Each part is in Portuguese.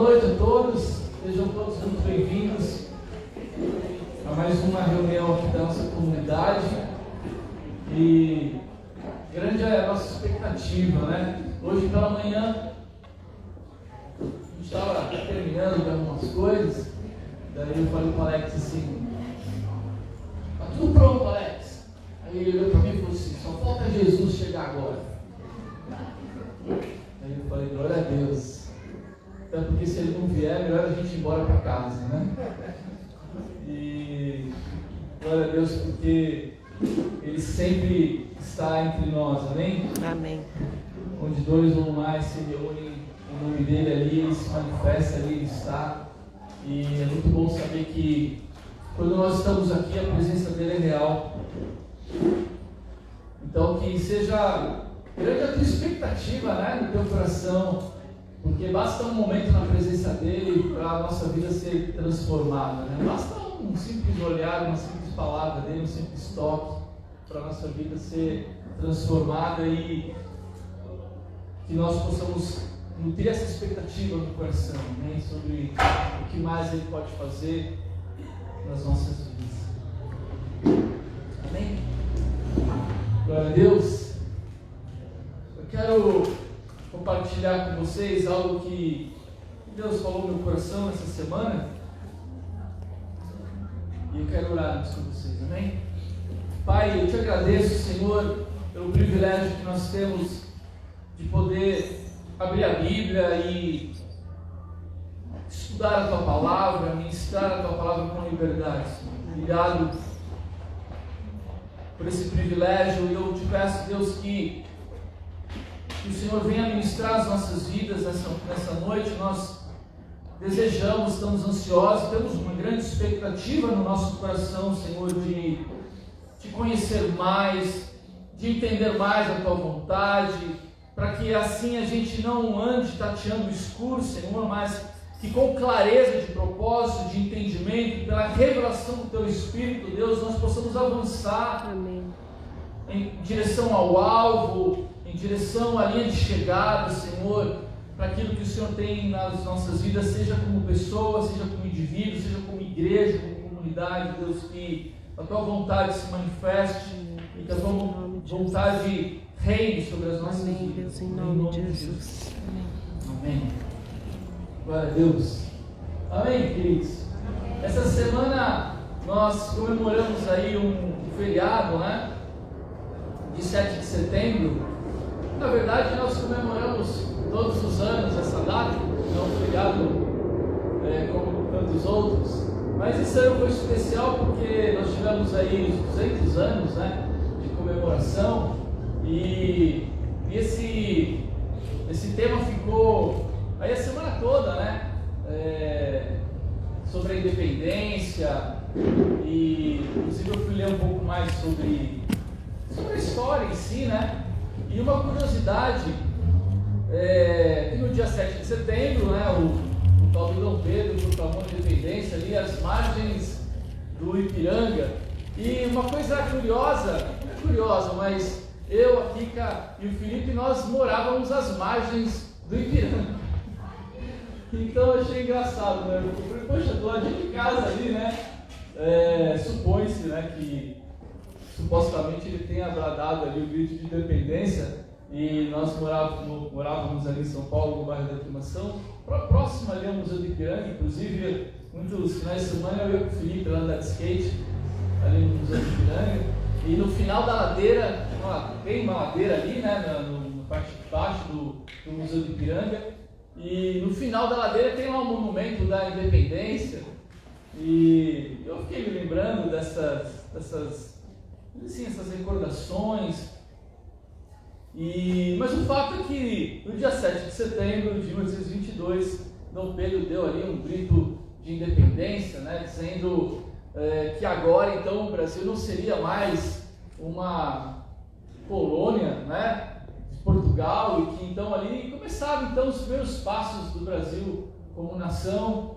noite a todos, sejam todos muito bem-vindos a mais uma reunião aqui da nossa comunidade. E grande é a nossa expectativa, né? Hoje pela manhã a gente estava terminando de algumas coisas, daí eu falei para o Alex assim: tá tudo pronto, Alex? Aí ele olhou para mim e falou assim: só falta Jesus chegar agora. Aí eu falei: glória a Deus. Até porque se ele não vier, melhor a gente ir embora para casa, né? E glória a Deus, porque Ele sempre está entre nós, amém? Amém. Onde dois ou mais se reúnem em nome dele ali, Ele se manifesta ali, Ele está. E é muito bom saber que quando nós estamos aqui, a presença dele é real. Então que seja grande a tua expectativa, né, no teu coração. Porque basta um momento na presença dele para a nossa vida ser transformada, né? Basta um simples olhar, uma simples palavra dele, um simples toque para a nossa vida ser transformada e que nós possamos nutrir essa expectativa no coração, né? Sobre o que mais ele pode fazer nas nossas vidas. Amém? Glória a Deus. Eu quero compartilhar com vocês algo que Deus falou no meu coração essa semana, e eu quero orar antes com vocês, amém? Pai, eu te agradeço, Senhor, pelo privilégio que nós temos de poder abrir a Bíblia e estudar a Tua Palavra, ministrar a Tua Palavra com liberdade, Senhor. Obrigado por esse privilégio, e eu te peço, Deus, que o Senhor venha ministrar as nossas vidas nessa noite. Nós desejamos, estamos ansiosos, temos uma grande expectativa no nosso coração, Senhor, de te conhecer mais, de entender mais a Tua vontade, para que assim a gente não ande tateando o escuro, Senhor, mas que com clareza de propósito, de entendimento, pela revelação do Teu Espírito, Deus, nós possamos avançar. Amém. Em direção ao alvo, em direção à linha de chegada, Senhor, para aquilo que o Senhor tem nas nossas vidas, seja como pessoa, seja como indivíduo, seja como igreja, como comunidade, Deus, que a Tua vontade se manifeste e que a Tua vontade reine sobre as nossas vidas. Deus, em nome de Jesus. Amém. Glória a Deus. Amém, queridos. Essa semana nós comemoramos aí um feriado, né? De 7 de setembro. Na verdade, nós comemoramos todos os anos essa data, não um feriado como tantos outros, mas esse ano foi especial porque nós tivemos aí 200 anos, né, de comemoração, e esse tema ficou aí a semana toda, né, sobre a independência, e inclusive eu fui ler um pouco mais sobre a história em si, né? E uma curiosidade, que no dia 7 de setembro, né, o tal de Dom Pedro proclamou a independência ali às margens do Ipiranga. E uma coisa curiosa, não é curiosa, mas eu, a Kika e o Felipe, nós morávamos às margens do Ipiranga. Então eu achei engraçado, né? Eu falei, poxa, do lado de casa ali, né? Supõe-se, né, que supostamente ele tenha bradado ali o grito de independência, e nós morávamos ali em São Paulo, no bairro da Aclimação, próximo ali ao Museu do Ipiranga. Inclusive, muitos finais de semana eu ia com o Felipe lá andar de skate, ali no Museu do Ipiranga, e no final da ladeira, tem uma ladeira ali, né, na parte de baixo do Museu do Ipiranga, e no final da ladeira tem lá um monumento da independência, e eu fiquei me lembrando dessas recordações. Mas o fato é que no dia 7 de setembro de 1822, Dom Pedro deu ali um grito de independência, né, dizendo que agora então o Brasil não seria mais uma colônia, né, de Portugal, e que então ali começavam então os primeiros passos do Brasil como nação.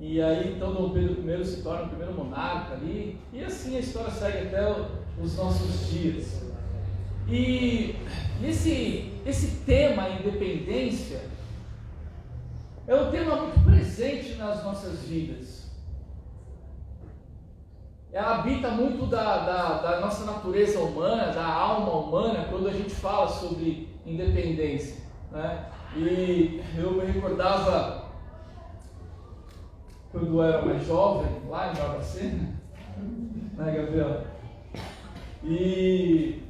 E aí então Dom Pedro I se torna o primeiro monarca ali, e assim a história segue até os nossos dias. E esse tema, independência, é um tema muito presente nas nossas vidas. Ela habita muito da nossa natureza humana, da alma humana, quando a gente fala sobre independência, né? E eu me recordava, quando eu era mais jovem, lá em Barbacena, né, Gabriel? E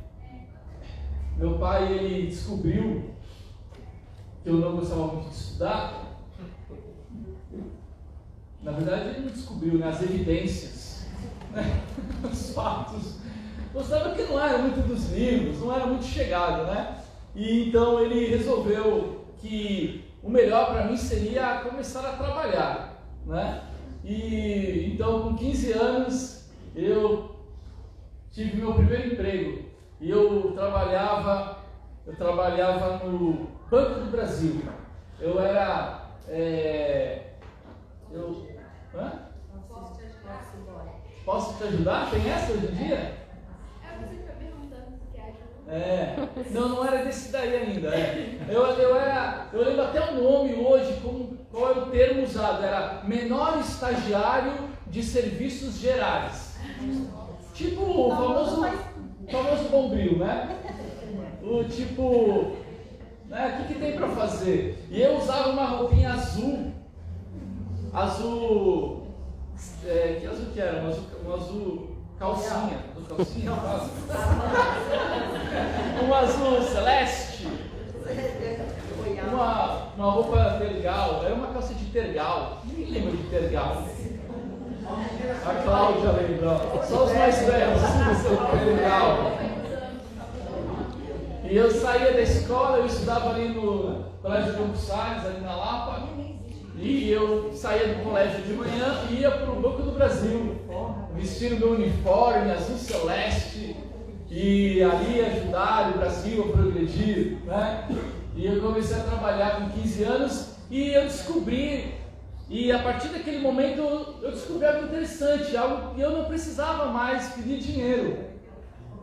meu pai, ele descobriu que eu não gostava muito de estudar. Na verdade, ele não descobriu, né? As evidências, né? Os fatos. Mostrava que não era muito dos livros, não era muito chegado, né? E então ele resolveu que o melhor para mim seria começar a trabalhar, né? E então, com 15 anos, eu tive meu primeiro emprego. E eu trabalhava no Banco do Brasil. Eu era... Posso te ajudar? Tem essa hoje em dia? Você fica perguntando se quer ajuda. Não era desse daí ainda. Eu lembro até o nome hoje, qual era o termo usado. Era menor estagiário de serviços gerais. Tipo o famoso bombril, né? O tipo, né? O que tem para fazer? E eu usava uma roupinha azul, que azul que era? Um azul calcinha, quase. Um azul celeste, uma roupa tergal, era uma calça de tergal, ninguém lembra de tergal. A Cláudia lembrou, só os mais velhos usam tergal. E eu saía da escola, eu estudava ali no Colégio Campos Salles, ali na Lapa, e eu saía do colégio de manhã e ia para o Banco do Brasil, vestindo meu uniforme azul celeste, e ali ajudar o Brasil a progredir, né? E eu comecei a trabalhar com 15 anos e eu descobri, e a partir daquele momento eu descobri algo interessante, algo que eu não precisava mais pedir dinheiro,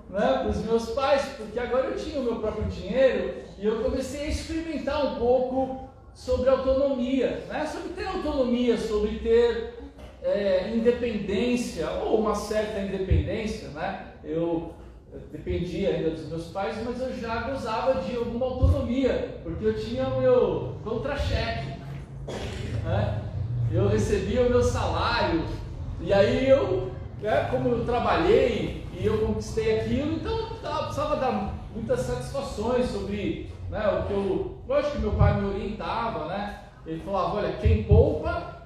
né, para os meus pais, porque agora eu tinha o meu próprio dinheiro e eu comecei a experimentar um pouco sobre autonomia, né, sobre ter autonomia, sobre ter independência, ou uma certa independência, né? Eu dependia ainda dos meus pais, mas eu já gozava de alguma autonomia, porque eu tinha o meu contra-cheque, né? Eu recebia o meu salário, e aí como eu trabalhei e eu conquistei aquilo, então eu precisava dar muitas satisfações sobre, né, o que eu... Lógico que meu pai me orientava, né? Ele falava, olha, quem poupa...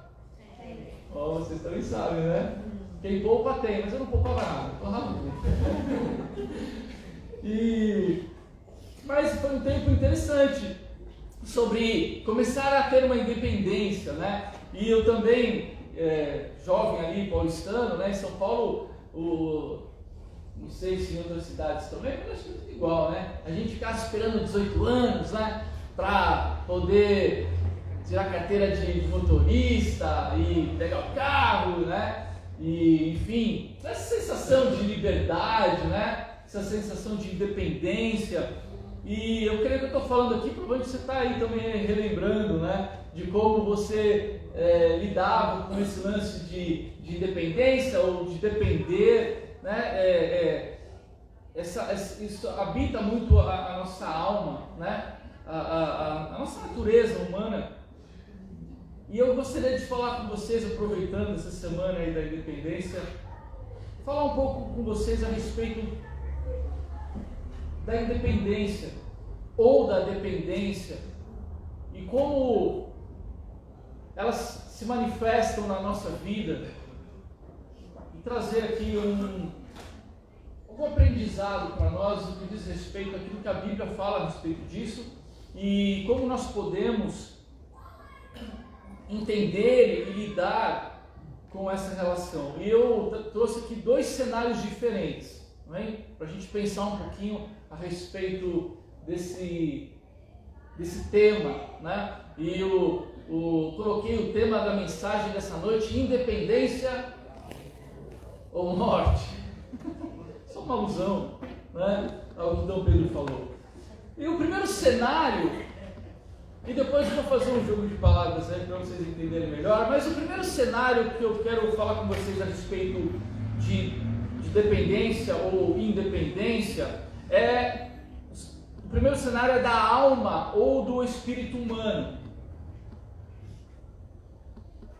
vocês também sabem, né? Quem poupa tem, mas eu não poupava nada, eu falava tudo. Mas foi um tempo interessante sobre começar a ter uma independência, né? E eu também, jovem ali, paulistano, né? Em São Paulo, não sei se em outras cidades também, mas acho que é tudo igual, né? A gente ficava esperando 18 anos, né? Para poder tirar carteira de motorista e pegar o carro, né? E, enfim, essa sensação de liberdade, né? Essa sensação de independência. E eu creio que eu estou falando aqui, provavelmente você está aí também relembrando, né? De como você lidava com esse lance de independência ou de depender, né? Isso habita muito a nossa alma, né? A nossa natureza humana. E eu gostaria de falar com vocês, aproveitando essa semana aí da independência, falar um pouco com vocês a respeito da independência ou da dependência e como elas se manifestam na nossa vida, e trazer aqui algum aprendizado para nós no que diz respeito àquilo que a Bíblia fala a respeito disso e como nós podemos entender e lidar com essa relação. E eu trouxe aqui 2 cenários diferentes, para a gente pensar um pouquinho a respeito desse tema, né? E eu coloquei o tema da mensagem dessa noite: independência ou morte. Só uma alusão, né, ao que Dom Pedro falou. E o primeiro cenário E depois eu vou fazer um jogo de palavras aí para vocês entenderem melhor. Mas o primeiro cenário que eu quero falar com vocês a respeito de dependência ou independência o primeiro cenário é da alma ou do espírito humano.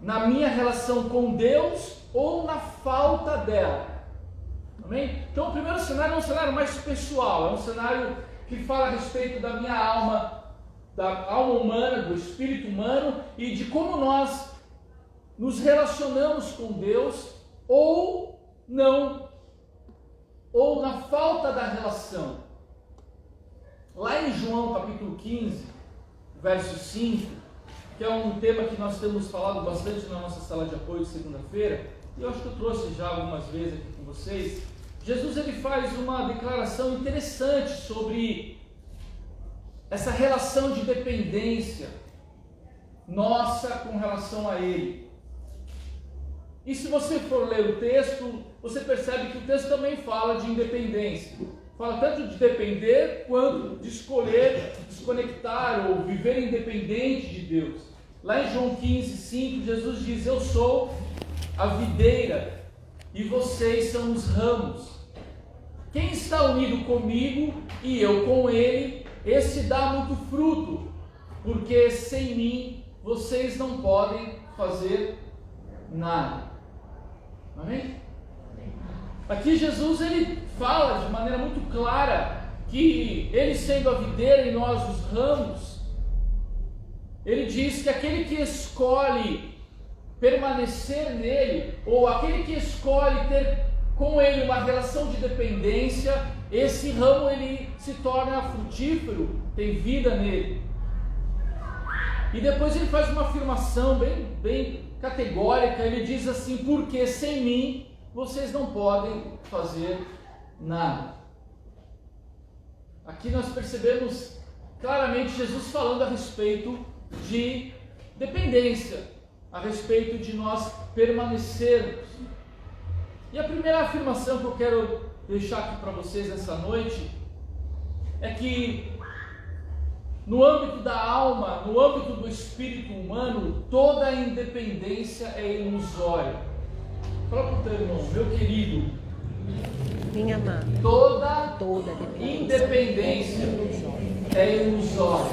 Na minha relação com Deus ou na falta dela. Amém? Então o primeiro cenário é um cenário mais pessoal, é um cenário que fala a respeito da minha alma, da alma humana, do espírito humano e de como nós nos relacionamos com Deus ou não, ou na falta da relação. Lá em João capítulo 15, verso 5, que é um tema que nós temos falado bastante na nossa sala de apoio de segunda-feira, e eu acho que eu trouxe já algumas vezes aqui com vocês. Jesus ele faz uma declaração interessante sobre essa relação de dependência nossa com relação a Ele. E se você for ler o texto, você percebe que o texto também fala de independência. Fala tanto de depender quanto de escolher, desconectar ou viver independente de Deus. Lá em João 15, 5, Jesus diz: eu sou a videira e vocês são os ramos. Quem está unido comigo e eu com ele, esse dá muito fruto, porque sem mim vocês não podem fazer nada. Amém? Aqui Jesus ele fala de maneira muito clara que ele sendo a videira e nós os ramos, ele diz que aquele que escolhe permanecer nele, ou aquele que escolhe ter com ele uma relação de dependência, esse ramo ele se torna frutífero, tem vida nele. E depois ele faz uma afirmação bem categórica, ele diz assim: porque sem mim vocês não podem fazer nada. Aqui nós percebemos claramente Jesus falando a respeito de dependência, a respeito de nós permanecermos. E a primeira afirmação que eu quero deixar aqui para vocês essa noite é que no âmbito da alma, no âmbito do espírito humano, toda independência é ilusória. Fala para o teu irmão: meu querido, minha amada, toda independência é ilusória.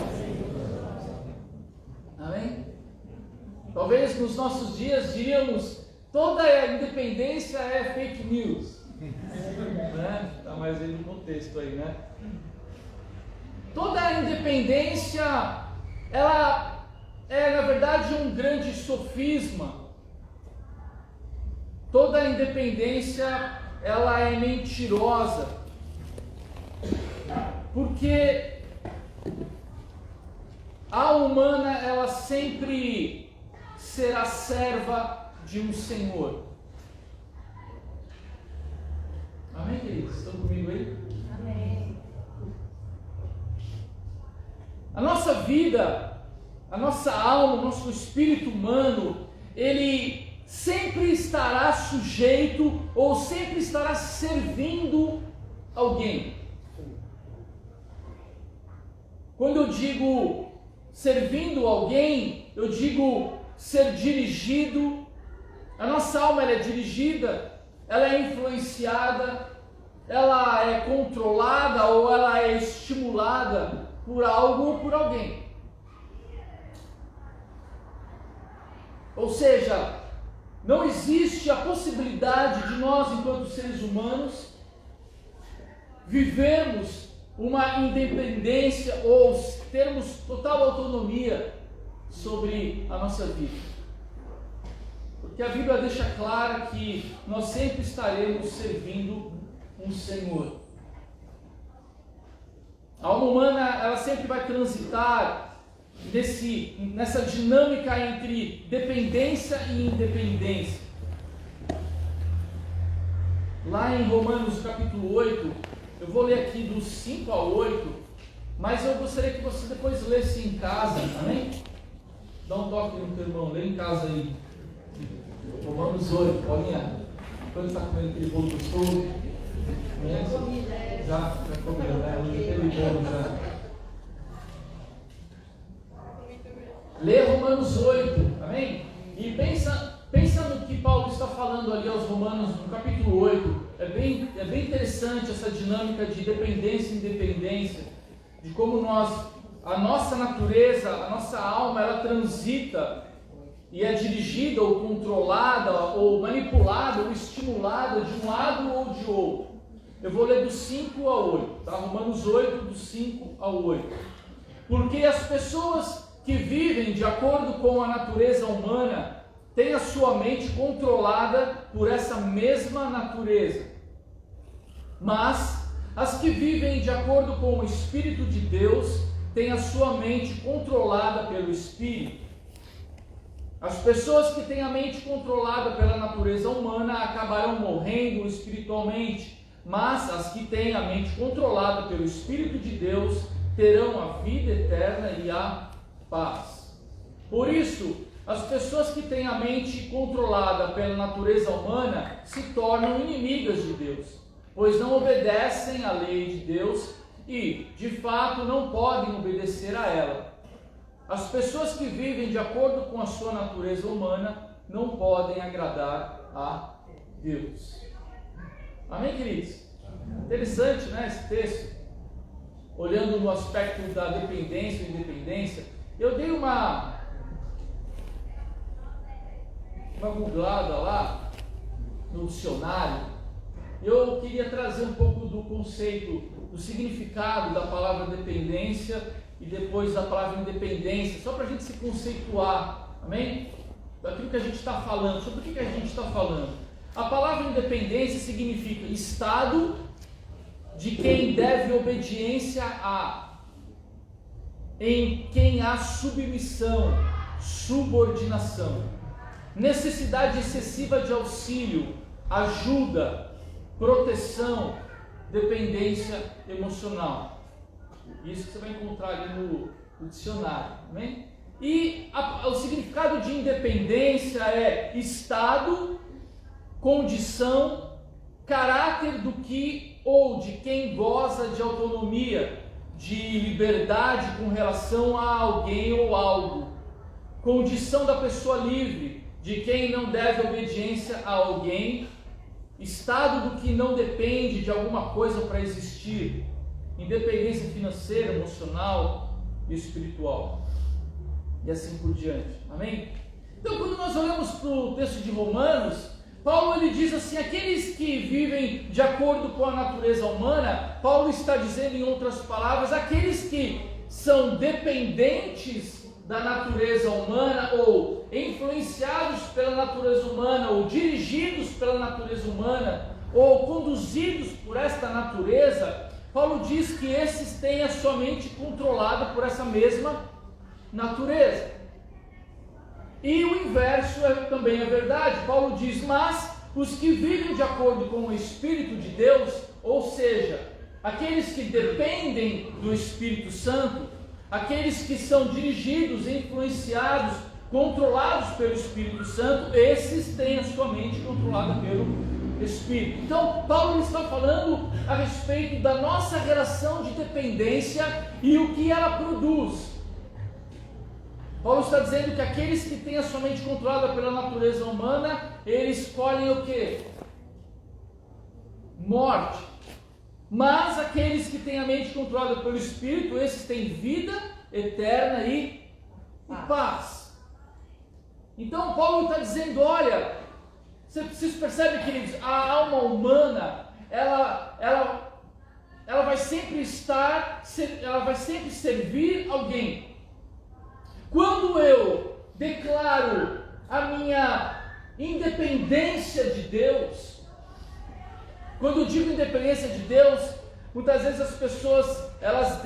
Amém? Talvez nos nossos dias diríamos: toda a independência é fake news. Né? Está mais aí no contexto aí, né? Toda a independência, ela é na verdade um grande sofisma. Toda a independência, ela é mentirosa. Porque a alma humana, ela sempre será serva de um Senhor. Amém, queridos? Estão comigo aí? Amém. A nossa vida, a nossa alma, o nosso espírito humano, ele sempre estará sujeito ou sempre estará servindo alguém. Quando eu digo servindo alguém, eu digo ser dirigido. A nossa alma ela é dirigida, ela é influenciada, ela é controlada ou ela é estimulada por algo ou por alguém. Ou seja, não existe a possibilidade de nós, enquanto seres humanos, vivermos uma independência ou termos total autonomia sobre a nossa vida. Porque a Bíblia deixa clara que nós sempre estaremos servindo um Senhor. A alma humana, ela sempre vai transitar nessa dinâmica entre dependência e independência. Lá em Romanos capítulo 8, eu vou ler aqui dos 5 a 8, mas eu gostaria que você depois lesse em casa, amém? Dá um toque no teu irmão, lê em casa aí. Romanos 8, Paulinha, quando está comendo aquele bolo gostoso? Já comeu, né? Hoje teve bolo já. Lê Romanos 8, amém? E pensa no que Paulo está falando ali aos Romanos, no capítulo 8. É bem interessante essa dinâmica de dependência e independência, de como a nossa natureza, a nossa alma, ela transita e é dirigida ou controlada ou manipulada ou estimulada de um lado ou de outro. Eu vou ler do 5 ao 8, tá? Romanos 8, do 5 ao 8. Porque as pessoas que vivem de acordo com a natureza humana têm a sua mente controlada por essa mesma natureza. Mas as que vivem de acordo com o Espírito de Deus têm a sua mente controlada pelo Espírito. As pessoas que têm a mente controlada pela natureza humana acabarão morrendo espiritualmente, mas as que têm a mente controlada pelo Espírito de Deus terão a vida eterna e a paz. Por isso, as pessoas que têm a mente controlada pela natureza humana se tornam inimigas de Deus, pois não obedecem à lei de Deus e, de fato, não podem obedecer a ela. As pessoas que vivem de acordo com a sua natureza humana não podem agradar a Deus. Amém, queridos? Interessante, né, esse texto. Olhando no aspecto da dependência e independência, eu dei uma googlada lá no dicionário. Eu queria trazer um pouco do conceito, do significado da palavra dependência e depois da palavra independência, só para a gente se conceituar, amém? Daquilo que a gente está falando, sobre o que a gente está falando. A palavra independência significa estado de quem deve obediência a, em quem há submissão, subordinação, necessidade excessiva de auxílio, ajuda, proteção, dependência emocional. Isso que você vai encontrar ali no dicionário, amém? E o significado de independência é estado, condição, caráter do que ou de quem goza de autonomia, de liberdade com relação a alguém ou algo. Condição da pessoa livre, de quem não deve obediência a alguém. Estado do que não depende de alguma coisa para existir. Independência financeira, emocional e espiritual. E assim por diante. Amém? Então, quando nós olhamos para o texto de Romanos, Paulo ele diz assim, aqueles que vivem de acordo com a natureza humana, Paulo está dizendo em outras palavras, aqueles que são dependentes da natureza humana ou influenciados pela natureza humana ou dirigidos pela natureza humana ou conduzidos por esta natureza, Paulo diz que esses têm a sua mente controlada por essa mesma natureza. E o inverso também é verdade. Paulo diz, mas os que vivem de acordo com o Espírito de Deus, ou seja, aqueles que dependem do Espírito Santo, aqueles que são dirigidos, influenciados, controlados pelo Espírito Santo, esses têm a sua mente controlada pelo Espírito. Então, Paulo está falando a respeito da nossa relação de dependência e o que ela produz. Paulo está dizendo que aqueles que têm a sua mente controlada pela natureza humana, eles escolhem o quê? Morte. Mas aqueles que têm a mente controlada pelo Espírito, esses têm vida eterna e paz. Então Paulo está dizendo, olha, vocês percebem, queridos, a alma humana, ela vai sempre servir alguém. Quando eu declaro a minha independência de Deus, quando eu digo independência de Deus, muitas vezes as pessoas elas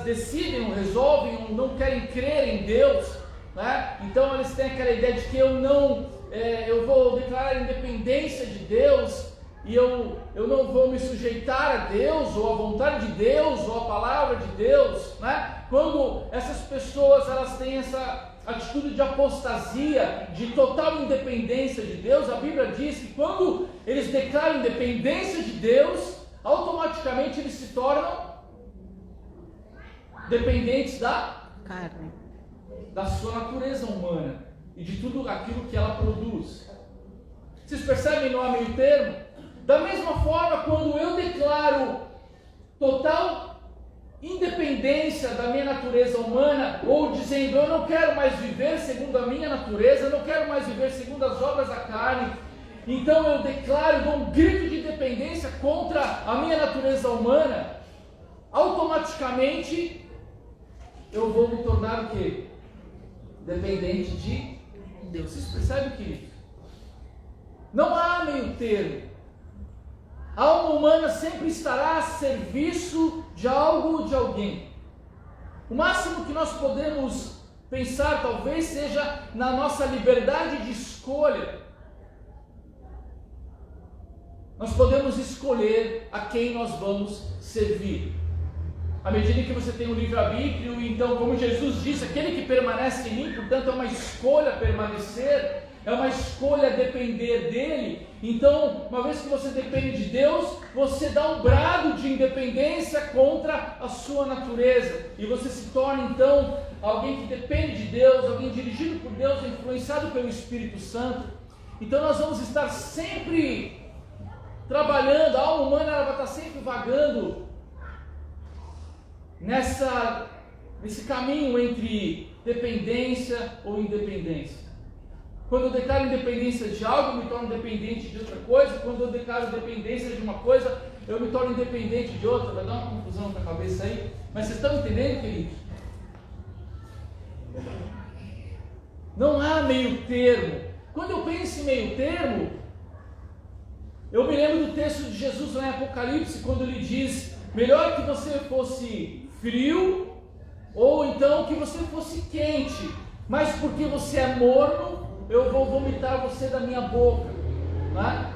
decidem ou resolvem ou não querem crer em Deus, né? Então eles têm aquela ideia de que eu vou declarar a independência de Deus e eu não vou me sujeitar a Deus ou à vontade de Deus ou à palavra de Deus, né? Quando essas pessoas elas têm essa atitude de apostasia, de total independência de Deus, a Bíblia diz que quando eles declaram independência de Deus, automaticamente eles se tornam dependentes da carne. da sua natureza humana e de tudo aquilo que ela produz. Vocês percebem, não há meio termo? Da mesma forma, quando eu declaro total independência da minha natureza humana, ou dizendo eu não quero mais viver segundo a minha natureza, eu não quero mais viver segundo as obras da carne, então eu declaro, dou um grito de independência contra a minha natureza humana, automaticamente eu vou me tornar o quê? Dependente de Deus. Vocês percebem, querido? Não há meio termo. A alma humana sempre estará a serviço de algo ou de alguém. O máximo que nós podemos pensar talvez seja na nossa liberdade de escolha. Nós podemos escolher a quem nós vamos servir. À medida que você tem um livre-arbítrio, então, como Jesus disse, aquele que permanece em mim, portanto, é uma escolha permanecer, é uma escolha depender dele. Então, uma vez que você depende de Deus, você dá um brado de independência contra a sua natureza. E você se torna, então, alguém que depende de Deus, alguém dirigido por Deus, influenciado pelo Espírito Santo. Então, nós vamos estar sempre trabalhando, a alma humana ela vai estar sempre vagando nesse caminho entre dependência ou independência. Quando eu declaro independência de algo, eu me torno dependente de outra coisa. Quando eu declaro dependência de uma coisa, eu me torno independente de outra. Vai dar uma confusão na cabeça aí. Mas vocês estão entendendo, queridos? Não há meio termo. Quando eu penso em meio termo, eu me lembro do texto de Jesus lá em Apocalipse, quando ele diz: melhor que você fosse frio, ou então que você fosse quente, mas porque você é morno, eu vou vomitar você da minha boca, né?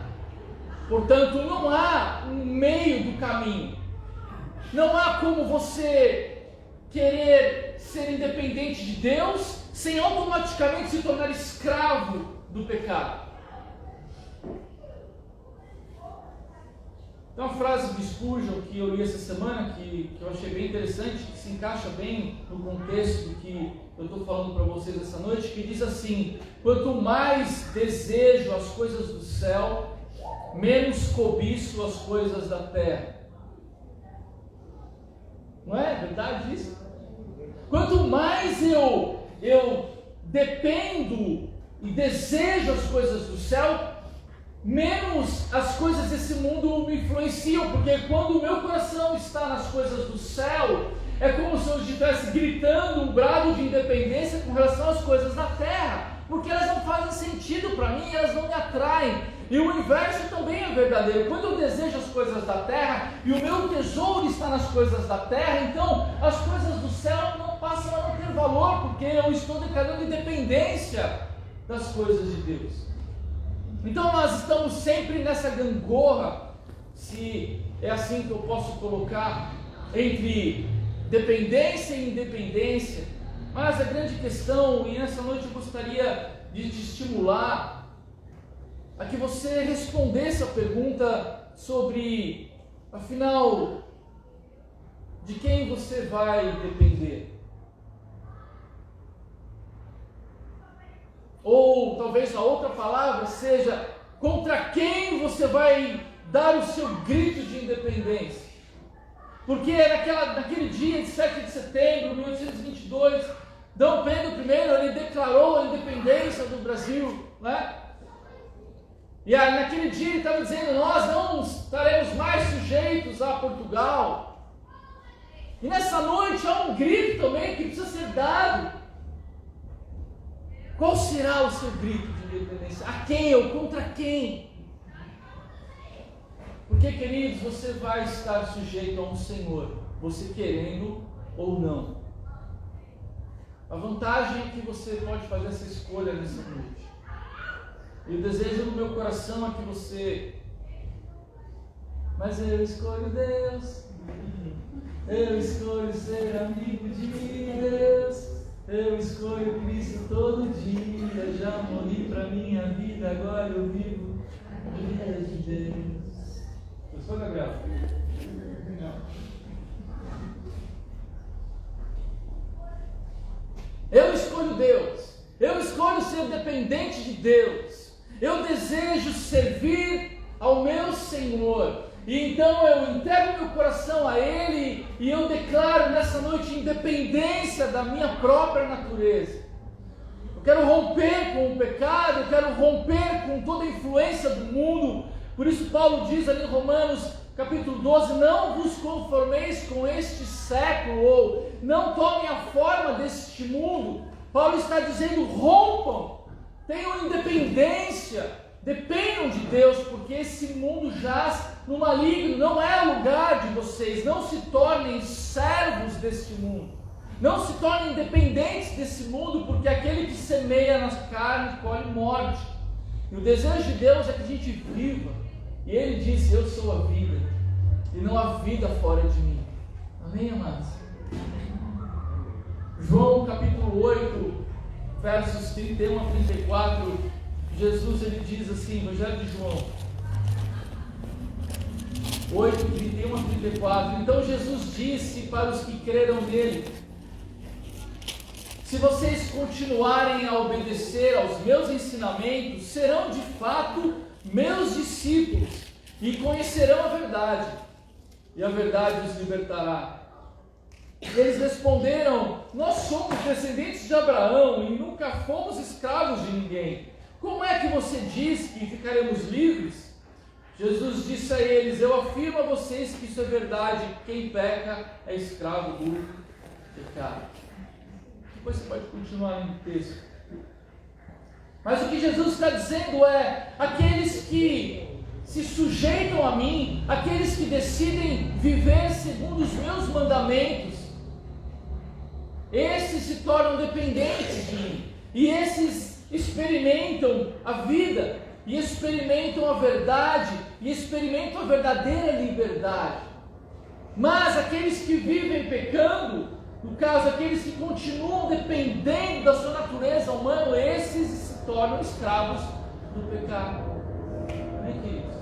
Portanto, não há um meio do caminho. Não há como você querer ser independente de Deus sem automaticamente se tornar escravo do pecado. Tem uma frase de Spurgeon que eu li essa semana, que eu achei bem interessante, que se encaixa bem no contexto do que eu estou falando para vocês essa noite, que diz assim: quanto mais desejo as coisas do céu, menos cobiço as coisas da terra. Não é verdade isso? Quanto mais eu dependo e desejo as coisas do céu, menos as coisas desse mundo me influenciam, porque quando o meu coração está nas coisas do céu, é como se eu estivesse gritando um brado de independência com relação às coisas da terra, porque elas não fazem sentido para mim, elas não me atraem. E o inverso também é verdadeiro. Quando eu desejo as coisas da terra e o meu tesouro está nas coisas da terra, então as coisas do céu não passam a não ter valor, porque eu estou declarando independência das coisas de Deus. Então nós estamos sempre nessa gangorra, se é assim que eu posso colocar, entre dependência e independência. Mas a grande questão, e nessa noite eu gostaria de te estimular a que você respondesse a pergunta sobre, afinal, de quem você vai depender? Ou talvez a outra palavra seja: contra quem você vai dar o seu grito de independência? Porque naquele dia de 7 de setembro de 1822, D. Pedro I, ele declarou a independência do Brasil, né? E aí, naquele dia ele estava dizendo: nós não estaremos mais sujeitos a Portugal. E nessa noite há um grito também que precisa ser dado. Qual será o seu grito de independência? A quem ou contra quem? Porque, queridos, você vai estar sujeito a um Senhor, você querendo ou não. A vantagem é que você pode fazer essa escolha nessa noite. E o desejo no meu coração é que você... Mas eu escolho Deus, eu escolho ser amigo de Deus. Eu escolho Cristo todo dia, já morri pra minha vida, agora eu vivo a vida de Deus. Gostou, Gabriel? Não. Eu escolho Deus. Eu escolho ser dependente de Deus. Eu desejo servir ao meu Senhor. E então eu entrego meu coração a Ele e eu declaro nessa noite independência da minha própria natureza. Eu quero romper com o pecado, eu quero romper com toda a influência do mundo. Por isso Paulo diz ali em Romanos capítulo 12, não vos conformeis com este século, ou não tomem a forma deste mundo. Paulo está dizendo, rompam, tenham independência, dependam de Deus, porque esse mundo jaz no maligno, não é lugar de vocês. Não se tornem servos deste mundo, não se tornem dependentes desse mundo, porque aquele que semeia nas carnes colhe morte. E o desejo de Deus é que a gente viva, e Ele disse, eu sou a vida, e não há vida fora de mim. Amém, amados? João capítulo 8, versos 31 a 34, Jesus ele diz assim, Evangelho de João 8, 31 a 34, então Jesus disse para os que creram nele, se vocês continuarem a obedecer aos meus ensinamentos, serão de fato meus discípulos, e conhecerão a verdade, e a verdade os libertará. Eles responderam, nós somos descendentes de Abraão, e nunca fomos escravos de ninguém. Como é que você diz que ficaremos livres? Jesus disse a eles, eu afirmo a vocês que isso é verdade, quem peca é escravo do pecado. Depois você pode continuar no texto. Mas o que Jesus está dizendo é, aqueles que se sujeitam a mim, aqueles que decidem viver segundo os meus mandamentos, esses se tornam dependentes de mim, e esses experimentam a vida, e experimentam a verdade, e experimentam a verdadeira liberdade. Mas aqueles que vivem pecando, no caso, aqueles que continuam dependendo da sua natureza humana, esses se tornam escravos do pecado. Amém, queridos?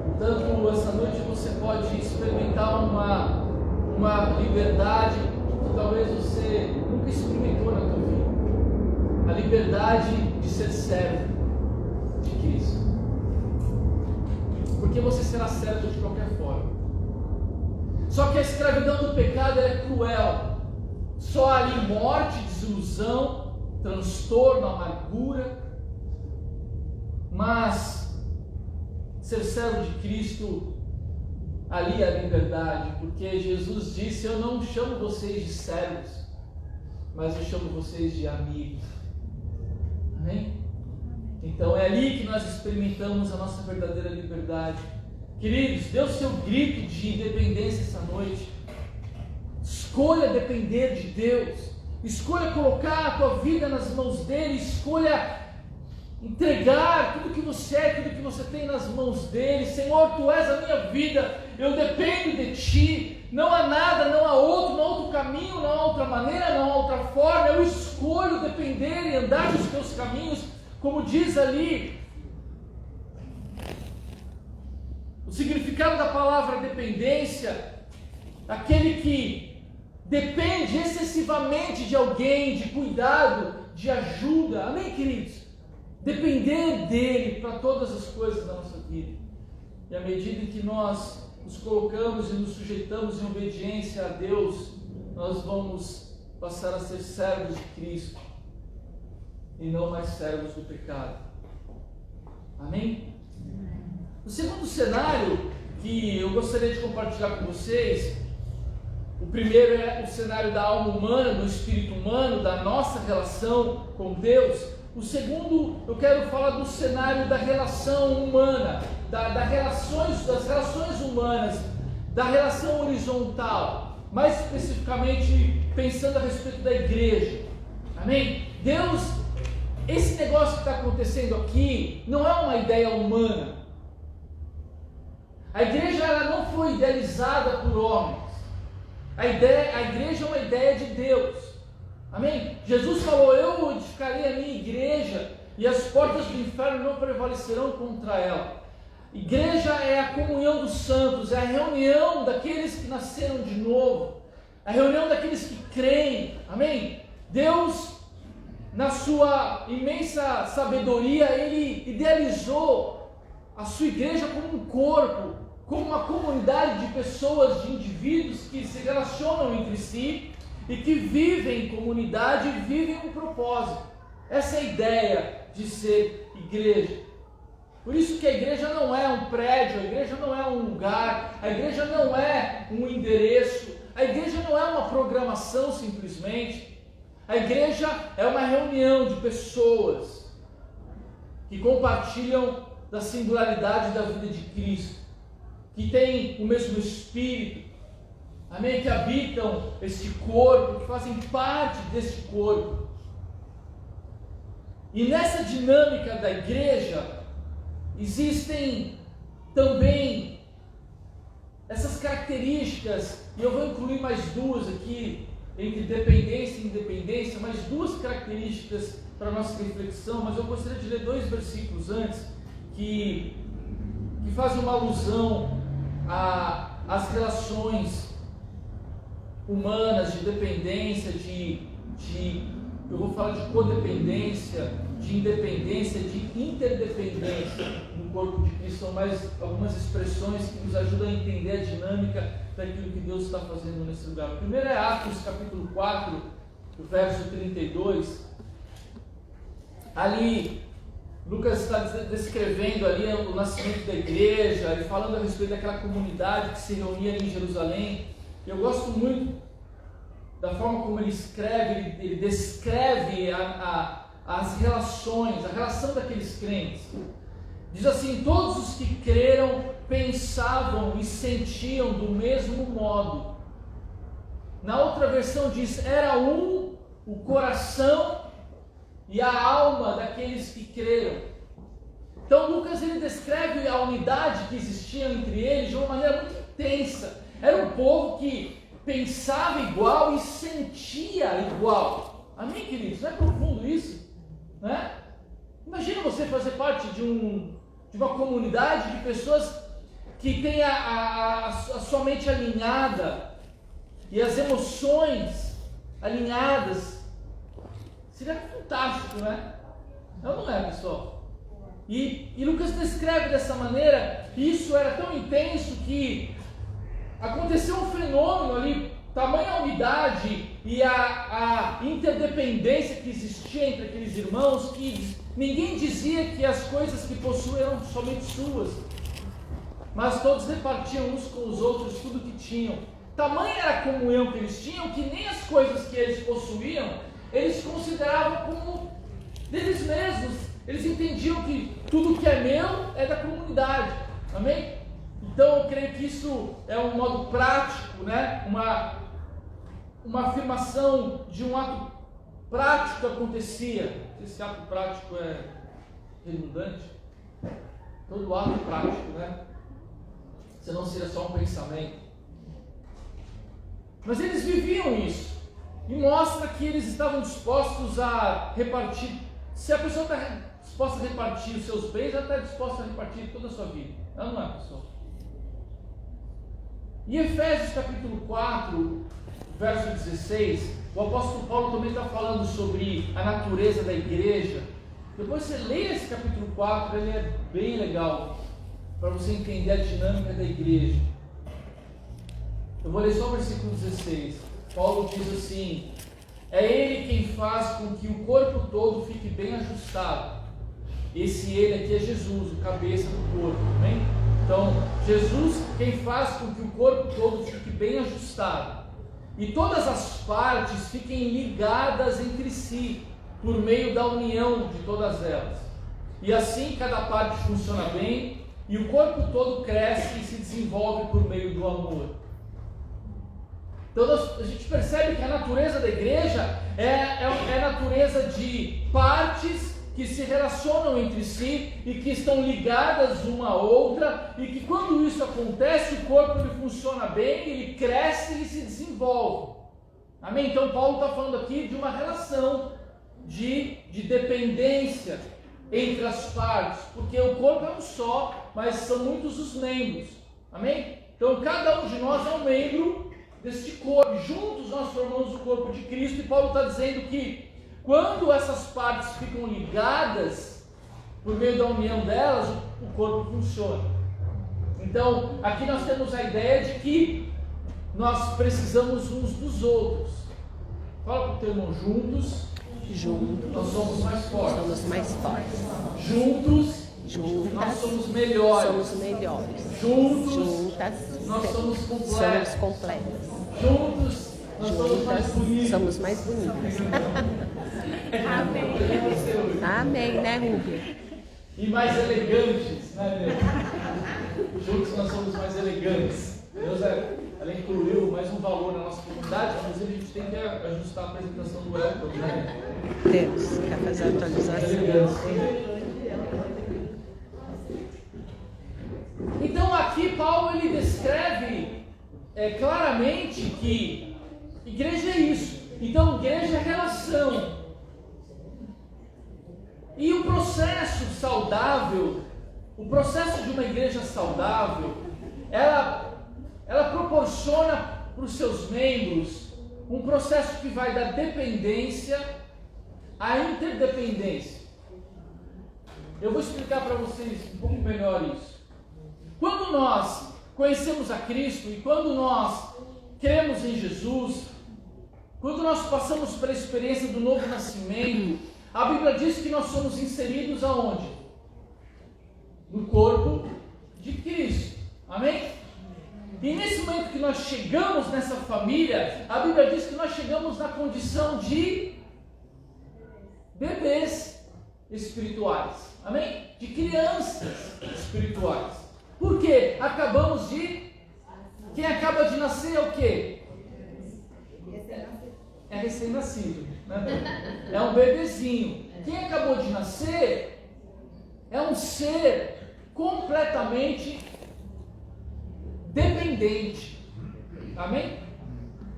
Portanto, essa noite você pode experimentar uma liberdade que talvez você nunca experimentou na tua vida. A liberdade de ser servo de Cristo. Porque você será servo de qualquer forma. Só que a escravidão do pecado é cruel. Só há ali morte, desilusão, transtorno, amargura. Mas ser servo de Cristo, ali é a liberdade, porque Jesus disse, eu não chamo vocês de servos, mas eu chamo vocês de amigos. Amém? Então é ali que nós experimentamos a nossa verdadeira liberdade. Queridos, dê o seu grito de independência essa noite. Escolha depender de Deus. Escolha colocar a tua vida nas mãos dele. Escolha entregar tudo que você é, tudo que você tem nas mãos dele. Senhor, tu és a minha vida, eu dependo de ti. Não há nada, não há outro caminho, não há outra maneira, não há outra forma. Eu escolho depender e andar nos teus caminhos, como diz ali o significado da palavra dependência, aquele que depende excessivamente de alguém, de cuidado, de ajuda. Amém, queridos? Depender dele para todas as coisas da nossa vida. E à medida em que nós nos colocamos e nos sujeitamos em obediência a Deus, nós vamos passar a ser servos de Cristo e não mais servos do pecado. Amém? O segundo cenário que eu gostaria de compartilhar com vocês, o primeiro é o cenário da alma humana, do espírito humano, da nossa relação com Deus. O segundo, eu quero falar do cenário da relação humana, das relações humanas, da relação horizontal, mais especificamente pensando a respeito da igreja. Amém? Deus, esse negócio que está acontecendo aqui, não é uma ideia humana. A igreja ela não foi idealizada por homens. A igreja é uma ideia de Deus. Amém? Jesus falou, eu edificarei a minha igreja e as portas do inferno não prevalecerão contra ela. Igreja é a comunhão dos santos, é a reunião daqueles que nasceram de novo. a reunião daqueles que creem, amém? Deus, na sua imensa sabedoria, Ele idealizou a sua igreja como um corpo, como uma comunidade de pessoas, de indivíduos que se relacionam entre si e que vivem em comunidade e vivem um propósito. Essa é a ideia de ser igreja. Por isso que a igreja não é um prédio, a igreja não é um lugar, a igreja não é um endereço, a igreja não é uma programação simplesmente. A igreja é uma reunião de pessoas que compartilham da singularidade da vida de Cristo, que têm o mesmo Espírito, amém? Que habitam este corpo, que fazem parte deste corpo. E nessa dinâmica da igreja, existem também essas características, e eu vou incluir mais duas aqui, entre dependência e independência, mais duas características para a nossa reflexão, mas eu gostaria de ler 2 versículos antes, que fazem uma alusão às relações humanas, de dependência, eu vou falar de codependência, de independência, de interdependência no corpo de Cristo. São mais algumas expressões que nos ajudam a entender a dinâmica daquilo que Deus está fazendo nesse lugar. O primeiro é Atos capítulo 4, verso 32. Ali, Lucas está descrevendo ali o nascimento da igreja e falando a respeito daquela comunidade que se reunia ali em Jerusalém. Eu gosto muito da forma como ele escreve, ele descreve as relações, a relação daqueles crentes. Diz assim: todos os que creram pensavam e sentiam do mesmo modo. Na outra versão diz: era um o coração e a alma daqueles que creram. Então Lucas ele descreve a unidade que existia entre eles de uma maneira muito intensa. Era um povo que pensava igual e sentia igual. Amém, queridos? Não é profundo isso? Né? Imagina você fazer parte de uma comunidade de pessoas que tem a sua mente alinhada e as emoções alinhadas. Seria fantástico, né? Não é, pessoal? E Lucas descreve dessa maneira. Isso era tão intenso que aconteceu um fenômeno ali, tamanha unidade e a interdependência que existia entre aqueles irmãos, que ninguém dizia que as coisas que possuíam eram somente suas, mas todos repartiam uns com os outros tudo que tinham. Tamanha era a comunhão que eles tinham, que nem as coisas que eles possuíam, eles consideravam como deles mesmos. Eles entendiam que tudo que é meu é da comunidade. Amém? Então eu creio que isso é um modo prático, né? Uma afirmação de um ato prático que acontecia. Esse ato prático é redundante? Todo ato é prático, né? Senão seria só um pensamento. Mas eles viviam isso. E mostra que eles estavam dispostos a repartir. Se a pessoa está disposta a repartir os seus bens, ela está disposta a repartir toda a sua vida. Ela não é, pessoal. Em Efésios capítulo 4, verso 16, o apóstolo Paulo também está falando sobre a natureza da igreja. Depois você lê esse capítulo 4, ele é bem legal, para você entender a dinâmica da igreja. Eu vou ler só o versículo 16. Paulo diz assim: é Ele quem faz com que o corpo todo fique bem ajustado. Esse Ele aqui é Jesus, o cabeça do corpo, amém? Então, Jesus quem faz com que o corpo todo fique bem ajustado e todas as partes fiquem ligadas entre si por meio da união de todas elas. E assim cada parte funciona bem e o corpo todo cresce e se desenvolve por meio do amor. Então a gente percebe que a natureza da igreja é a natureza de partes que se relacionam entre si e que estão ligadas uma à outra, e que quando isso acontece, o corpo ele funciona bem, ele cresce e se desenvolve. Amém? Então Paulo está falando aqui de uma relação de dependência entre as partes, porque o corpo é um só, mas são muitos os membros. Amém? Então cada um de nós é um membro deste corpo. Juntos nós formamos o corpo de Cristo, e Paulo está dizendo que quando essas partes ficam ligadas, por meio da união delas, o corpo funciona. Então, aqui nós temos a ideia de que nós precisamos uns dos outros. Fala para o teu irmão, juntos nós somos mais fortes. Somos mais fortes. Juntas nós somos melhores. Juntas nós somos completos. Juntos nós somos mais bonitos. Somos mais bonitas. Amém, né, Rubem? E mais elegantes, né, Deus? Juntos nós somos mais elegantes. Deus, ela incluiu mais um valor na nossa comunidade, inclusive a gente tem que ajustar a apresentação do Elton, né? Deus, quer fazer a atualização. Então aqui Paulo ele descreve claramente que igreja é isso. Então igreja é relação. E o processo saudável, o processo de uma igreja saudável, ela proporciona para os seus membros um processo que vai da dependência à interdependência. Eu vou explicar para vocês um pouco melhor isso. Quando nós conhecemos a Cristo e quando nós cremos em Jesus, quando nós passamos pela experiência do novo nascimento, a Bíblia diz que nós somos inseridos aonde? No corpo de Cristo. Amém? E nesse momento que nós chegamos nessa família, a Bíblia diz que nós chegamos na condição de bebês espirituais. Amém? De crianças espirituais. Por quê? Acabamos de... Quem acaba de nascer é o quê? É recém-nascido, né? É um bebezinho. Quem acabou de nascer é um ser completamente dependente. Amém?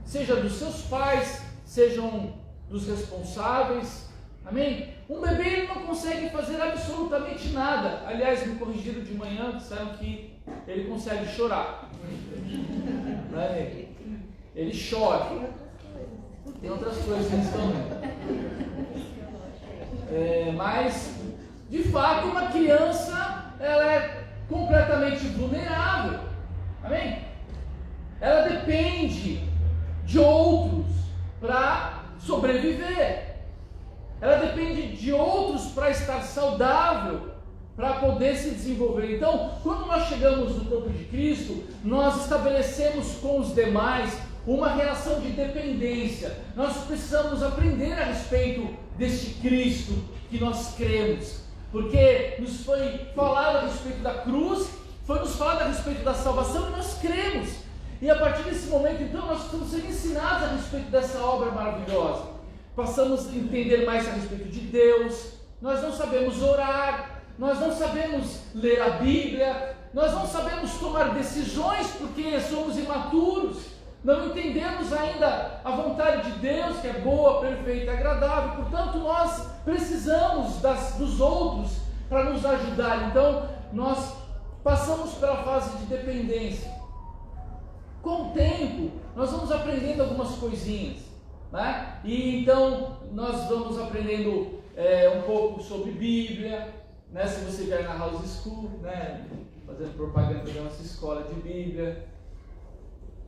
Seja dos seus pais, sejam dos responsáveis. Amém? Um bebê ele não consegue fazer absolutamente nada. Aliás, me corrigiram de manhã, disseram que ele consegue chorar. Né? Ele chora. Tem outras coisas que eles estão mas, de fato, uma criança ela é completamente vulnerável. Amém? Ela depende de outros para sobreviver. Ela depende de outros para estar saudável, para poder se desenvolver. Então, quando nós chegamos no corpo de Cristo, nós estabelecemos com os demais uma relação de dependência. Nós precisamos aprender a respeito deste Cristo que nós cremos, porque nos foi falado a respeito da cruz, foi nos falado a respeito da salvação e nós cremos. E a partir desse momento, então, nós estamos sendo ensinados a respeito dessa obra maravilhosa. Passamos a entender mais a respeito de Deus. Nós não sabemos orar, nós não sabemos ler a Bíblia, nós não sabemos tomar decisões porque somos imaturos. Não entendemos ainda a vontade de Deus, que é boa, perfeita e agradável. Portanto, nós precisamos dos outros para nos ajudar. Então, nós passamos pela fase de dependência. Com o tempo, nós vamos aprendendo algumas coisinhas, né? E então, nós vamos aprendendo um pouco sobre Bíblia, né? Se você vier na House School, né? Fazendo propaganda da nossa escola de Bíblia,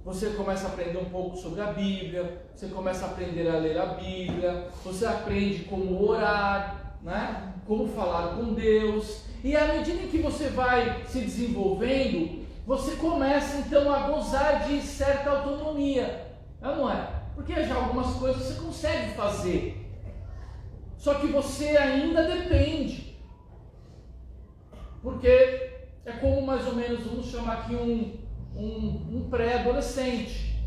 você começa a aprender um pouco sobre a Bíblia, você começa a aprender a ler a Bíblia, você aprende como orar, né? Como falar com Deus, e à medida em que você vai se desenvolvendo, você começa então a gozar de certa autonomia, não é? Porque já algumas coisas você consegue fazer, só que você ainda depende, porque é como mais ou menos, vamos chamar aqui um pré-adolescente,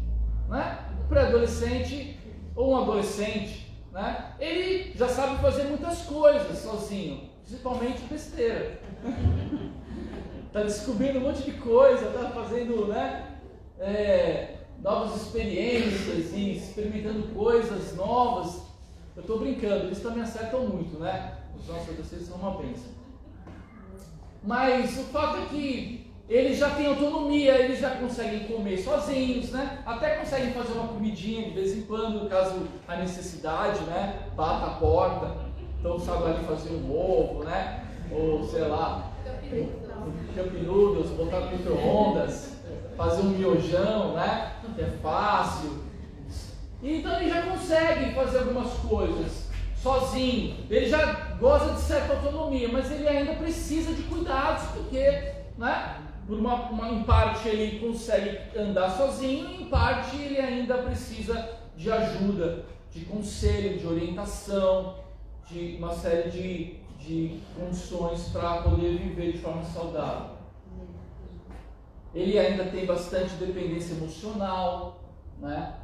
né? Um pré-adolescente ou um adolescente, né? Ele já sabe fazer muitas coisas sozinho, principalmente besteira. Está descobrindo um monte de coisa, está fazendo, né? Novas experiências e experimentando coisas novas. Eu estou brincando, eles também acertam muito, né? Os nossos adolescentes são uma bênção. Mas o fato é que eles já têm autonomia, eles já conseguem comer sozinhos, né? Até conseguem fazer uma comidinha de vez em quando, caso a necessidade, né? Bata a porta, então sabe ali fazer um ovo, né? Ou sei lá, cup noodles, botar no micro-ondas, fazer um miojão, né? Que é fácil. Então ele já consegue fazer algumas coisas sozinho. Ele já goza de certa autonomia, mas ele ainda precisa de cuidados, porque, né? Em parte ele consegue andar sozinho, e em parte ele ainda precisa de ajuda, de conselho, de orientação, de uma série de condições para poder viver de forma saudável. Ele ainda tem bastante dependência emocional, né?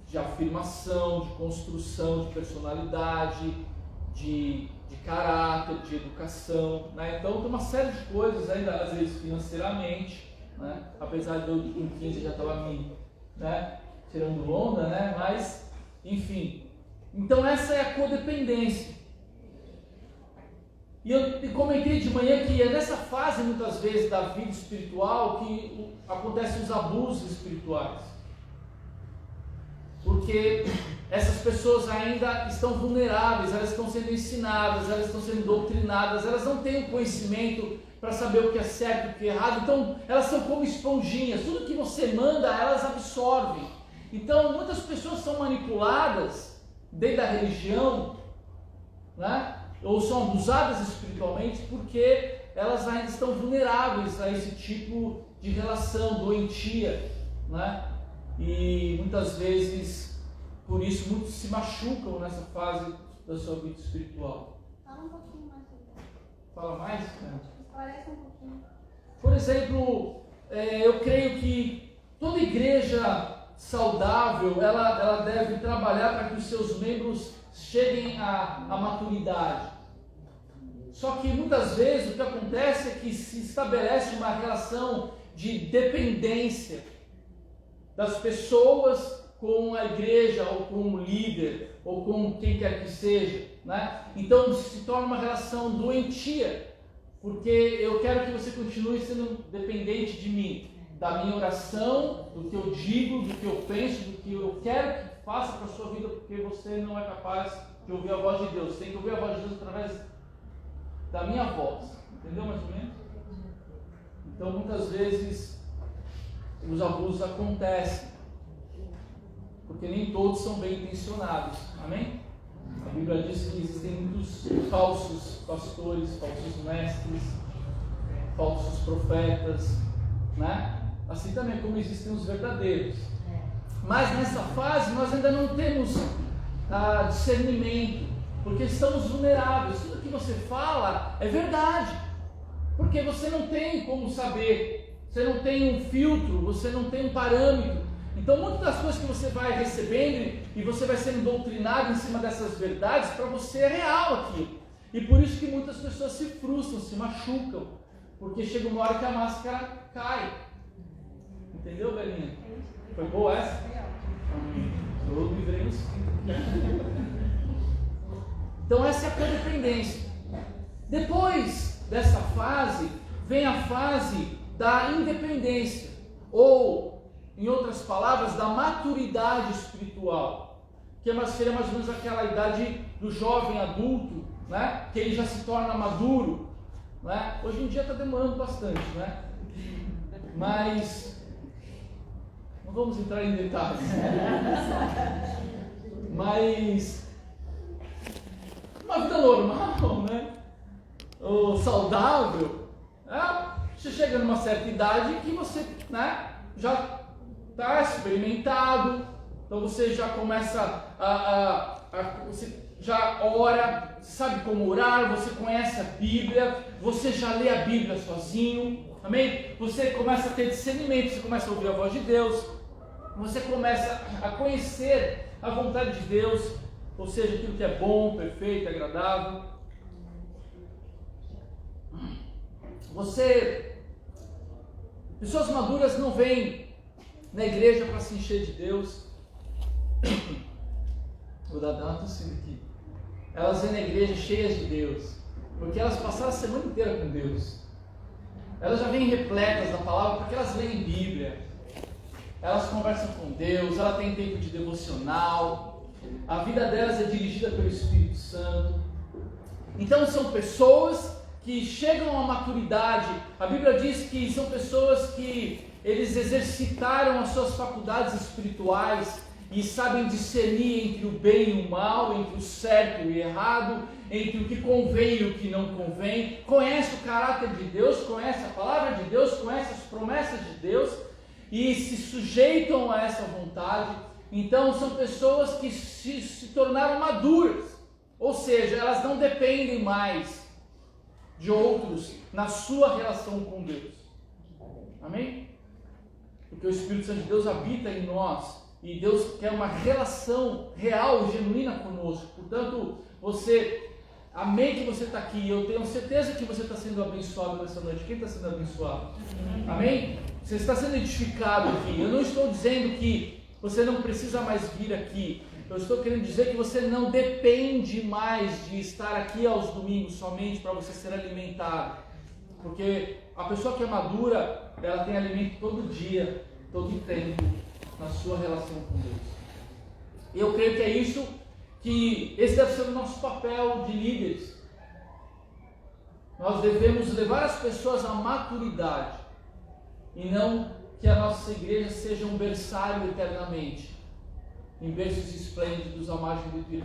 De afirmação, de construção de personalidade, de caráter, de educação, né? Então tem uma série de coisas ainda, às vezes financeiramente, né? Apesar de eu com 15 já estava me, né? Tirando onda, né? Mas, enfim, então essa é a codependência. E eu comentei de manhã que é nessa fase, muitas vezes, da vida espiritual que acontecem os abusos espirituais. Porque essas pessoas ainda estão vulneráveis, elas estão sendo ensinadas, elas estão sendo doutrinadas, elas não têm o conhecimento para saber o que é certo e o que é errado, então elas são como esponjinhas, tudo que você manda, elas absorvem. Então muitas pessoas são manipuladas dentro da religião, né? Ou são abusadas espiritualmente porque elas ainda estão vulneráveis a esse tipo de relação doentia, né? E muitas vezes, por isso, muitos se machucam nessa fase da sua vida espiritual. Fala um pouquinho mais. Fala mais? Esclarece um pouquinho. Por exemplo, eu creio que toda igreja saudável, ela deve trabalhar para que os seus membros cheguem à maturidade. Só que muitas vezes o que acontece é que se estabelece uma relação de dependência das pessoas com a igreja, ou com o líder, ou com quem quer que seja, né? Então se torna uma relação doentia, porque eu quero que você continue sendo dependente de mim, da minha oração, do que eu digo, do que eu penso, do que eu quero que faça para a sua vida, porque você não é capaz de ouvir a voz de Deus. Você tem que ouvir a voz de Deus através da minha voz, entendeu mais ou menos? Então muitas vezes os abusos acontecem, porque nem todos são bem intencionados, amém? A Bíblia diz que existem muitos falsos pastores, falsos mestres, falsos profetas, né? Assim também como existem os verdadeiros. Mas nessa fase nós ainda não temos discernimento, porque estamos vulneráveis. Tudo que você fala é verdade, porque você não tem como saber. Você não tem um filtro, você não tem um parâmetro. Então muitas das coisas que você vai recebendo e você vai sendo doutrinado em cima dessas verdades, para você é real aquilo. E por isso que muitas pessoas se frustram, se machucam, porque chega uma hora que a máscara cai. Entendeu, Belinha? Foi boa essa? Eu me virei nos 5. Então essa é a codependência. Depois dessa fase, vem a fase da independência, ou, em outras palavras, da maturidade espiritual, que seria mais ou menos aquela idade do jovem adulto, né? Que ele já se torna maduro, né? Hoje em dia está demorando bastante, né? Mas não vamos entrar em detalhes. Mas uma vida normal, né? Ou saudável, você chega numa certa idade que você, né, já está experimentado, então você já começa você já ora, sabe como orar, você conhece a Bíblia, você já lê a Bíblia sozinho, amém? Você começa a ter discernimento, você começa a ouvir a voz de Deus, você começa a conhecer a vontade de Deus, ou seja, aquilo que é bom, perfeito, agradável. Pessoas maduras não vêm na igreja para se encher de Deus. Vou dar uma tossida aqui. Elas vêm na igreja cheias de Deus, porque elas passaram a semana inteira com Deus. elas já vêm repletas da palavra porque elas leem Bíblia, elas conversam com Deus, ela tem tempo de devocional, a vida delas é dirigida pelo Espírito Santo. Então são pessoas que chegam à maturidade. A Bíblia diz que são pessoas que eles exercitaram as suas faculdades espirituais e sabem discernir entre o bem e o mal, entre o certo e o errado, entre o que convém e o que não convém, conhece o caráter de Deus, conhece a palavra de Deus, conhece as promessas de Deus e se sujeitam a essa vontade. Então são pessoas que se tornaram maduras, ou seja, elas não dependem mais de outros na sua relação com Deus. Amém? Porque o Espírito Santo de Deus habita em nós e Deus quer uma relação real, genuína conosco. Portanto, amém que você está aqui. Eu tenho certeza que você está sendo abençoado nessa noite. Quem está sendo abençoado? Amém? Você está sendo edificado aqui. Eu não estou dizendo que você não precisa mais vir aqui. Eu estou querendo dizer que você não depende mais de estar aqui aos domingos somente para você ser alimentado. Porque a pessoa que é madura, ela tem alimento todo dia, todo tempo, na sua relação com Deus. E eu creio que é isso, que esse deve ser o nosso papel de líderes. Nós devemos levar as pessoas à maturidade e não que a nossa igreja seja um berçário eternamente, em berços esplêndidos à margem do Rio.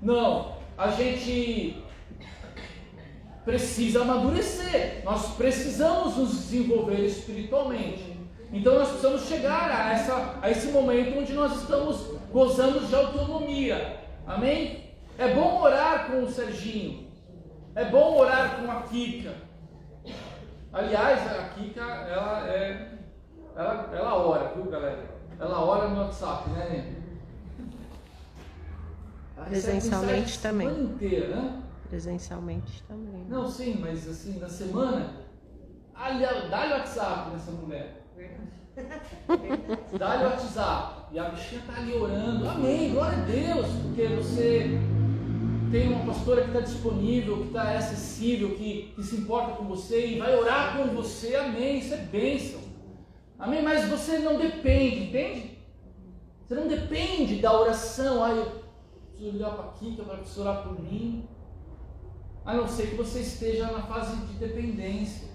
Não, a gente precisa amadurecer, nós precisamos nos desenvolver espiritualmente. Então nós precisamos chegar a esse momento onde nós estamos gozando de autonomia. Amém? É bom orar com o Serginho, é bom orar com a Kika. Aliás, a Kika, ela ora, viu, galera? Ela ora no WhatsApp, né, Nê? Presencialmente também. A semana inteira, né? Presencialmente também. Não, sim, mas assim, na semana, dá-lhe WhatsApp nessa mulher. Dá-lhe WhatsApp. E a bichinha está ali orando. Amém, glória a Deus, porque você tem uma pastora que está disponível, que está acessível, que se importa com você e vai orar com você. Amém, isso é bênção. Amém, mas você não depende, entende? Você não depende da oração. Eu preciso olhar para aqui, que eu preciso orar por mim. A não ser que você esteja na fase de dependência,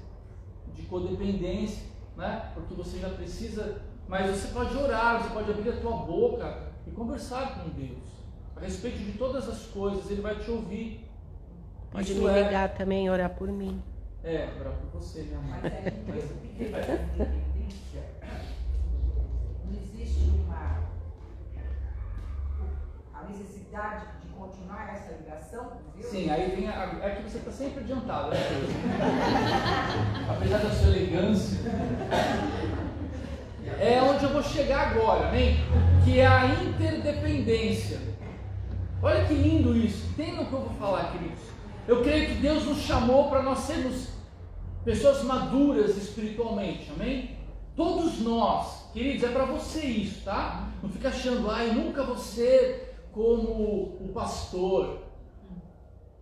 de codependência, né? Porque você já precisa, mas você pode orar, você pode abrir a tua boca e conversar com Deus a respeito de todas as coisas. Ele vai te ouvir. Pode me ligar também e orar por mim. Orar por você, minha mãe. Mas a independência, não existe a necessidade de continuar essa ligação com Deus? Sim, aí vem é que você está sempre adiantado, né? Apesar da sua elegância, é onde eu vou chegar agora, amém? Que é a interdependência. Olha que lindo isso, entendam o que eu vou falar, queridos. Eu creio que Deus nos chamou para nós sermos pessoas maduras espiritualmente, amém? Todos nós, queridos, é para você isso, tá? Não fica achando, eu nunca vou ser como o pastor,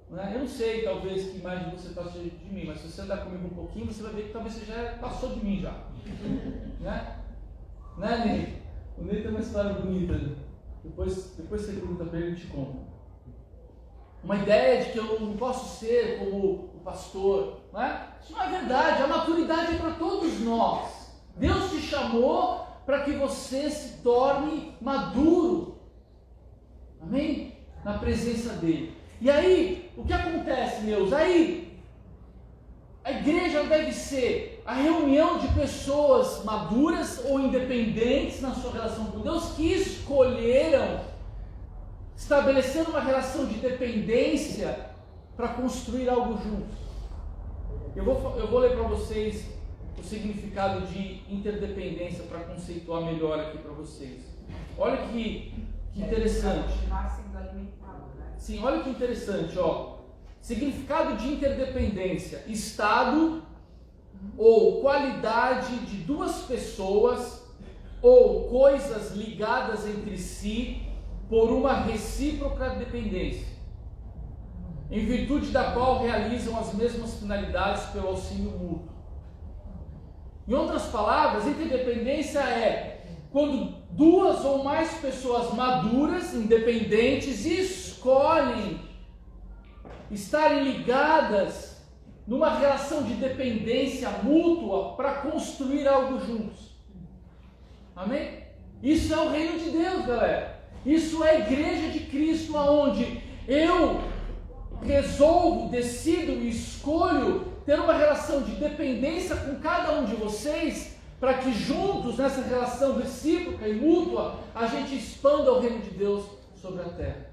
né? Eu não sei, talvez, que imagem você passou de mim, mas se você andar comigo um pouquinho, você vai ver que talvez você já passou de mim já, né? Ney? O Ney tem uma história bonita, né? Depois você pergunta para ele e te conta. Uma ideia de que eu não posso ser como o pastor, né? Isso não é verdade. A maturidade é para todos nós. Deus te chamou para que você se torne maduro, amém? Na presença dele. E aí, o que acontece, meus? Aí, a igreja deve ser a reunião de pessoas maduras ou independentes na sua relação com Deus, que escolheram estabelecer uma relação de dependência para construir algo juntos. Eu vou ler para vocês o significado de interdependência para conceituar melhor aqui para vocês. Olha que interessante. Continuar sendo alimentado, né? Sim, olha que interessante, ó. Significado de interdependência: estado ou qualidade de duas pessoas ou coisas ligadas entre si por uma recíproca dependência. em virtude da qual realizam as mesmas finalidades pelo auxílio mútuo. Em outras palavras, interdependência é quando duas ou mais pessoas maduras, independentes, escolhem estarem ligadas numa relação de dependência mútua para construir algo juntos. Amém? Isso é o reino de Deus, galera. Isso é a igreja de Cristo, onde eu resolvo, decido e escolho ter uma relação de dependência com cada um de vocês, para que juntos, nessa relação recíproca e mútua, a gente expanda o reino de Deus sobre a terra.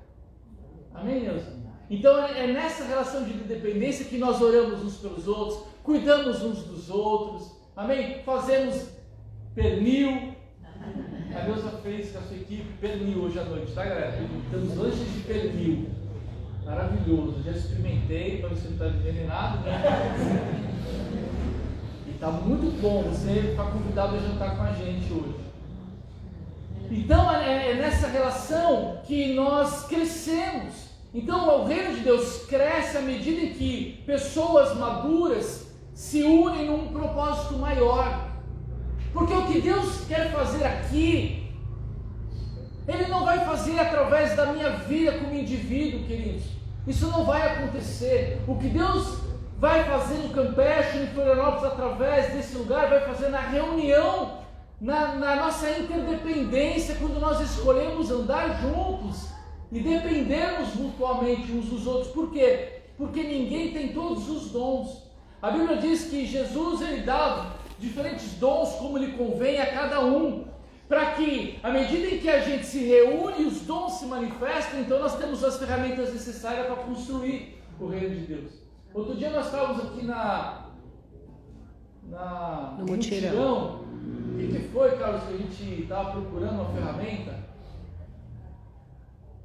Amém, Deus? Então é nessa relação de dependência que nós oramos uns pelos outros, cuidamos uns dos outros, amém? Fazemos pernil. A Deusa fez com a sua equipe pernil hoje à noite, tá, galera? Temos lanches de pernil. Maravilhoso, já experimentei, para você não estar envenenado, né? E está muito bom, você está convidado a jantar com a gente hoje. Então é nessa relação que nós crescemos. Então o reino de Deus cresce à medida em que pessoas maduras se unem num propósito maior. Porque o que Deus quer fazer aqui, Ele não vai fazer através da minha vida como indivíduo, queridos. Isso não vai acontecer. O que Deus vai fazer no Campeche, em Florianópolis, através desse lugar, vai fazer na reunião, na nossa interdependência, quando nós escolhemos andar juntos e dependermos mutuamente uns dos outros. Por quê? Porque ninguém tem todos os dons. A Bíblia diz que Jesus, Ele dá diferentes dons como lhe convém a cada um, para que, à medida em que a gente se reúne e os dons se manifestam, então nós temos as ferramentas necessárias para construir o reino de Deus. Outro dia nós estávamos aqui no mutirão. O que foi, Carlos, que a gente estava procurando uma ferramenta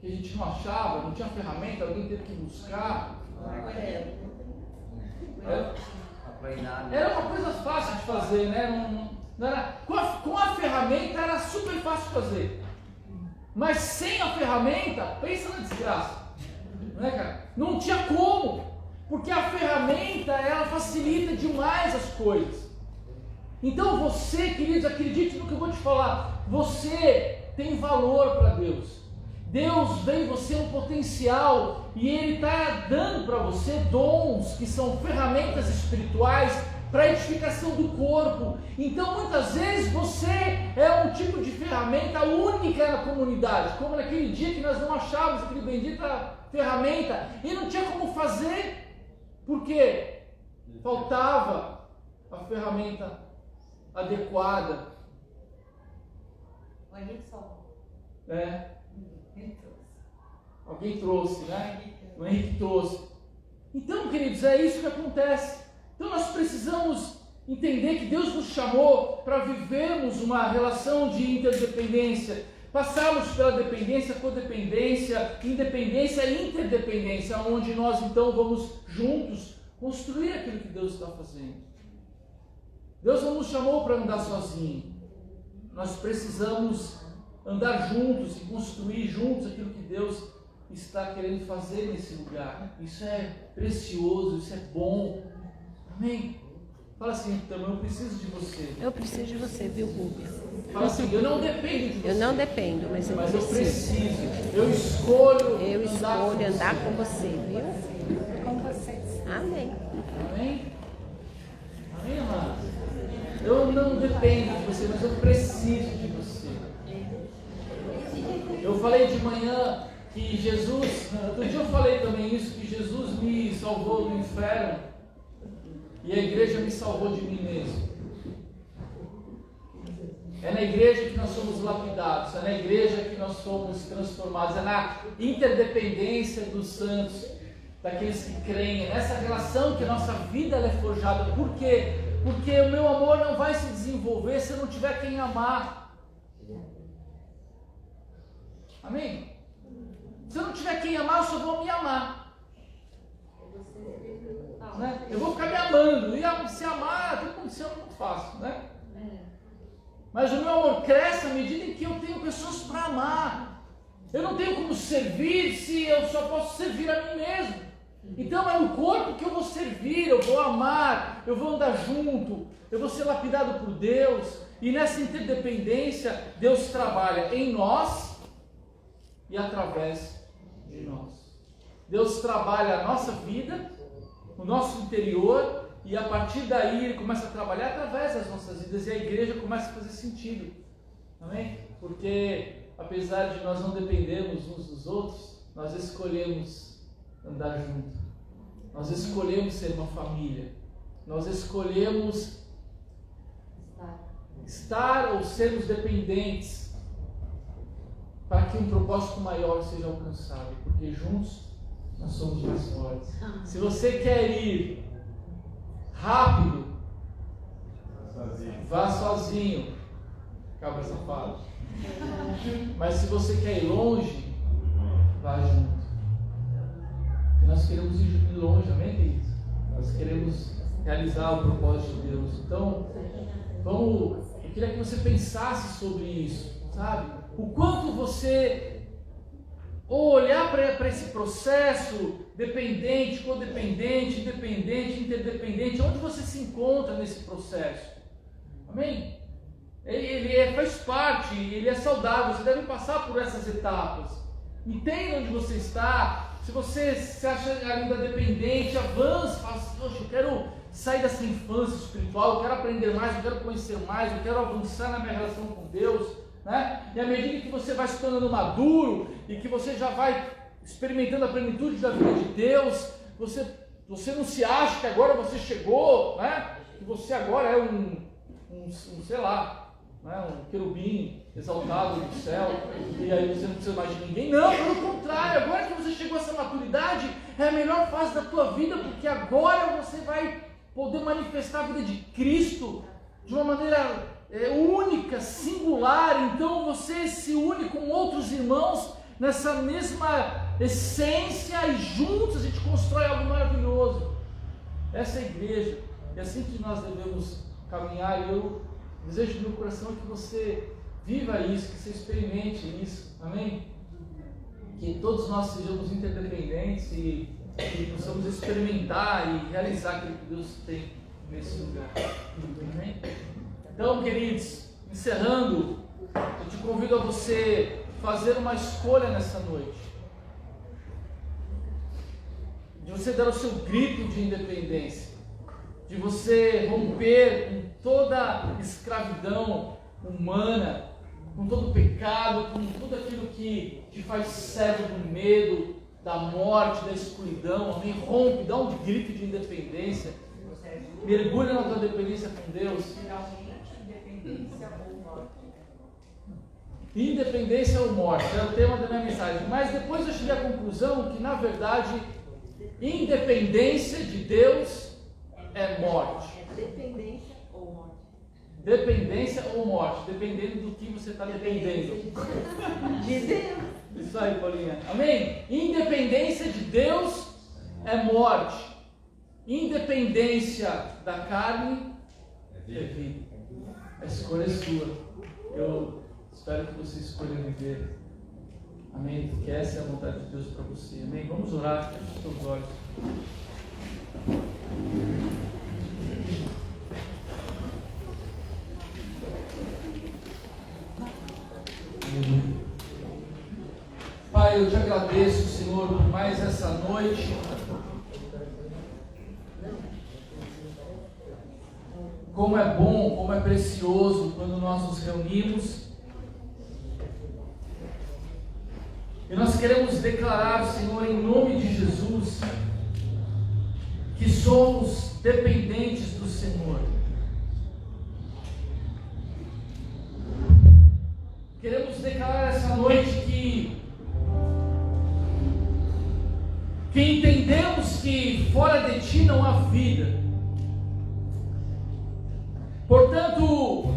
que a gente não achava, não tinha ferramenta, alguém teve que buscar. Era uma coisa fácil de fazer, né? Não era, com a ferramenta era super fácil de fazer. Mas sem a ferramenta, pensa na desgraça. Não é, cara? Não tinha como. Porque a ferramenta, ela facilita demais as coisas. Então você, queridos, acredite no que eu vou te falar. Você tem valor para Deus. Deus vê em você um potencial e Ele está dando para você dons que são ferramentas espirituais para a edificação do corpo. Então muitas vezes você é um tipo de ferramenta única na comunidade, como naquele dia que nós não achávamos aquele bendita ferramenta e não tinha como fazer, porque faltava a ferramenta adequada. Alguém trouxe, né? O Henrique trouxe. Então, queridos, é isso que acontece. Então nós precisamos entender que Deus nos chamou para vivermos uma relação de interdependência, passarmos pela dependência, codependência, independência e interdependência, onde nós então vamos juntos construir aquilo que Deus está fazendo. Deus não nos chamou para andar sozinho. Nós precisamos andar juntos e construir juntos aquilo que Deus está querendo fazer nesse lugar. Isso é precioso, isso é bom. Amém? Fala assim, então, eu preciso de você. Eu preciso de você, viu, Rubens? Fala assim, eu não dependo de você. Eu não dependo, mas eu preciso. Eu escolho andar com você, viu? Com vocês. Amém. Amém? Amém, amados? Eu não dependo de você, mas eu preciso de você. Eu falei de manhã que Jesus, outro dia eu falei também isso, que Jesus me salvou do inferno e a igreja me salvou de mim mesmo. É na igreja que nós somos lapidados, é na igreja que nós somos transformados, é na interdependência dos santos, daqueles que creem, é nessa relação que a nossa vida ela é forjada. Por quê? Porque o meu amor não vai se desenvolver se eu não tiver quem amar. Amém? Se eu não tiver quem amar, eu só vou me amar. Né? Eu vou ficar me amando. E se amar, tudo aconteceu muito fácil, né? Mas o meu amor cresce à medida em que eu tenho pessoas para amar. Eu não tenho como servir se eu só posso servir a mim mesmo. Então é no corpo que eu vou servir, eu vou amar, eu vou andar junto, eu vou ser lapidado por Deus. E nessa interdependência, Deus trabalha em nós e através de nós. Deus trabalha a nossa vida, o nosso interior, e a partir daí Ele começa a trabalhar através das nossas vidas, e a igreja começa a fazer sentido. Amém? Porque apesar de nós não dependermos uns dos outros, nós escolhemos andar junto. Nós escolhemos ser uma família. Nós escolhemos estar ou sermos dependentes para que um propósito maior seja alcançado, porque juntos nós somos mais fortes. Se você quer ir rápido, vá sozinho, cabra safado. Mas se você quer ir longe, vá junto. E nós queremos ir longe, amém, queridos? Nós queremos realizar o propósito de Deus. Então, eu queria que você pensasse sobre isso, sabe? O quanto você, ou olhar para esse processo dependente, codependente, independente, interdependente, onde você se encontra nesse processo, amém? Ele faz parte, ele é saudável, você deve passar por essas etapas. Entenda onde você está. Se você se acha ainda dependente, avance, faça, poxa, eu quero sair dessa infância espiritual, eu quero aprender mais, eu quero conhecer mais, eu quero avançar na minha relação com Deus, né? E à medida que você vai se tornando maduro e que você já vai experimentando a plenitude da vida de Deus, você não se acha que agora você chegou, né? Que você agora é sei lá, né? Um querubim exaltado do céu, e aí você não precisa mais de ninguém. Não, pelo contrário, agora que você chegou a essa maturidade, é a melhor fase da tua vida, porque agora você vai poder manifestar a vida de Cristo de uma maneira única, singular. Então você se une com outros irmãos nessa mesma essência e juntos a gente constrói algo maravilhoso. Essa é a igreja, e assim que nós devemos caminhar. E eu desejo do meu coração que você viva isso, que você experimente isso, amém? Que todos nós sejamos interdependentes e possamos experimentar e realizar aquilo que Deus tem nesse lugar, amém? Então, queridos, encerrando, eu te convido a você fazer uma escolha nessa noite, de você dar o seu grito de independência, de você romper com toda escravidão humana, com todo pecado, com tudo aquilo que te faz cego do medo, da morte, da escuridão, amém? Rompe, dá um grito de independência, mergulha na tua dependência com Deus. Independência ou morte, é o tema da minha mensagem. Mas depois eu cheguei à conclusão que, na verdade, independência de Deus é morte. Dependência ou morte? Dependência ou morte, dependendo do que você está dependendo. De Deus. Isso aí, Paulinha. Amém? Independência de Deus é morte. Independência da carne é vida. A escolha é sua. Eu espero que você escolha viver. Amém? Porque essa é a vontade de Deus para você. Amém? Vamos orar. Feche os teus olhos. Pai, eu te agradeço, Senhor, por mais essa noite. Como é bom, como é precioso quando nós nos reunimos. E nós queremos declarar, Senhor, em nome de Jesus, que somos dependentes do Senhor. Queremos declarar essa noite que entendemos que fora de Ti não há vida. Portanto,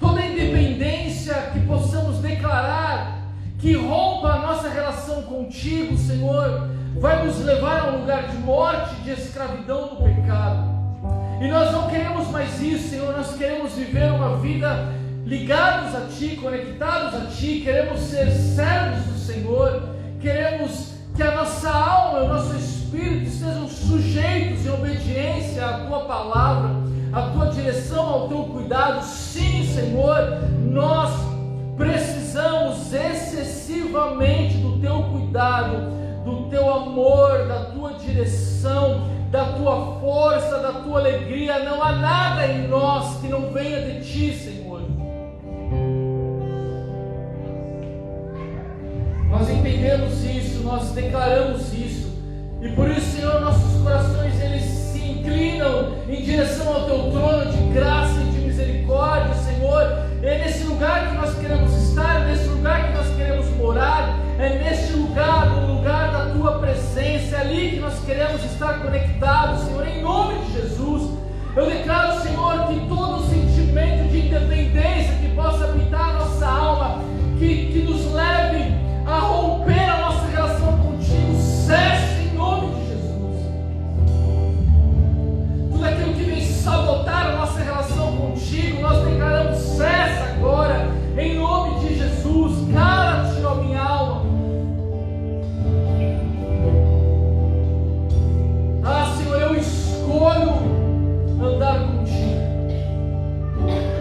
toda independência que possamos declarar, que rompa a nossa relação contigo, Senhor, vai nos levar a um lugar de morte, de escravidão do pecado. E nós não queremos mais isso, Senhor. Nós queremos viver uma vida ligados a Ti, conectados a Ti. Queremos ser servos do Senhor. Queremos que a nossa alma e o nosso espírito estejam sujeitos em obediência à Tua palavra, à Tua direção, ao Teu cuidado. Sim, Senhor, nós precisamos excessivamente do Teu cuidado, do Teu amor, da Tua direção, da Tua força, da Tua alegria. Não há nada em nós que não venha de Ti, Senhor. Nós entendemos isso, nós declaramos isso, e por isso, Senhor, nossos corações eles se inclinam em direção ao Teu trono de graça e de misericórdia, Senhor. É nesse lugar que nós queremos estar, é nesse lugar que nós queremos morar, é neste lugar, no lugar da Tua presença, é ali que nós queremos estar conectados, Senhor, em nome de Jesus. Eu declaro, Senhor, que todo sentimento de independência que possa habitar a nossa alma, que nos leve a romper a nossa relação contigo, cesse em nome de Jesus. Tudo aquilo que vem sabotar a nossa relação contigo, nós declaramos, cesse agora, em nome de Jesus. Cala-te, ó minha alma. Ah, Senhor, eu escolho andar contigo,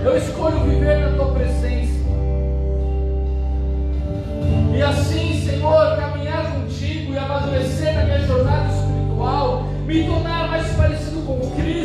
eu escolho viver na Tua presença. E assim, Senhor, caminhar contigo e amadurecer na minha jornada espiritual, me tornar mais parecido com Cristo.